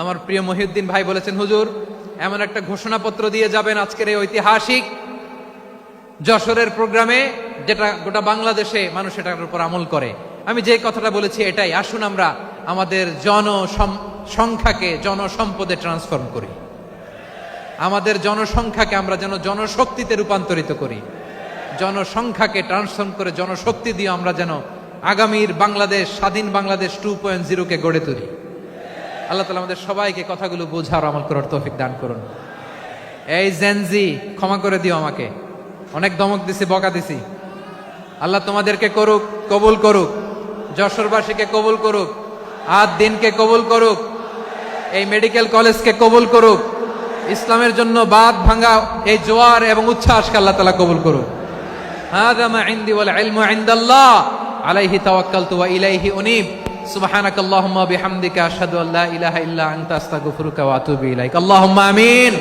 আমার প্রিয় মহিউদ্দিন ভাই বলেছেন, হুজুর এমন একটা ঘোষণাপত্র দিয়ে যাবেন আজকের এই ঐতিহাসিক যশোরের প্রোগ্রামে, যেটা গোটা বাংলাদেশে মানুষ এটার উপর আমল করে। আমি যে কথাটা বলেছি এটাই, আসুন আমরা আমাদের জনসংখ্যাকে জনসম্পদে ট্রান্সফর্ম করি, আমাদের জনসংখ্যাকে আমরা যেন জনশক্তিতে রূপান্তরিত করি, জনসংখ্যাকে ট্রান্সফর্ম করে জনশক্তি দিয়ে আমরা যেন আগামীর বাংলাদেশ, স্বাধীন বাংলাদেশ 2.0 কে গড়ে তুলি। আল্লাহ তাআলা আমাদের সবাইকে কথাগুলো বোঝার আমল করার তৌফিক দান করুন। এই জেনজি, ক্ষমা করে দিও আমাকে, অনেক ধমক দিছি, বকা দিছি। আল্লাহ তোমাদেরকে করুক, কবুল করুক, যশোরবাসীকে কবুল করুক, আদ দিনকে কবুল করুক, এই মেডিকেল কলেজকে কবুল করুক, ইসলামের জন্য বাদ ভাঙা এই জোয়ার এবং উচ্ছ্বাসকে আল্লাহ তাআলা কবুল করুক। হাযা মা ইনদি ওয়াল ইলমু ইনদাল্লাহ আলাইহি তাওয়াক্কালতু ওয়া ইলাইহি উনীব। সুবহানাকাল্লাহুম্মা ওয়া বিহামদিকা আশহাদু আল্লা ইলাহা ইল্লা আনতা আস্তাগফিরুকা ওয়া আতুবু ইলাইক। আল্লাহুম্মা আমিন।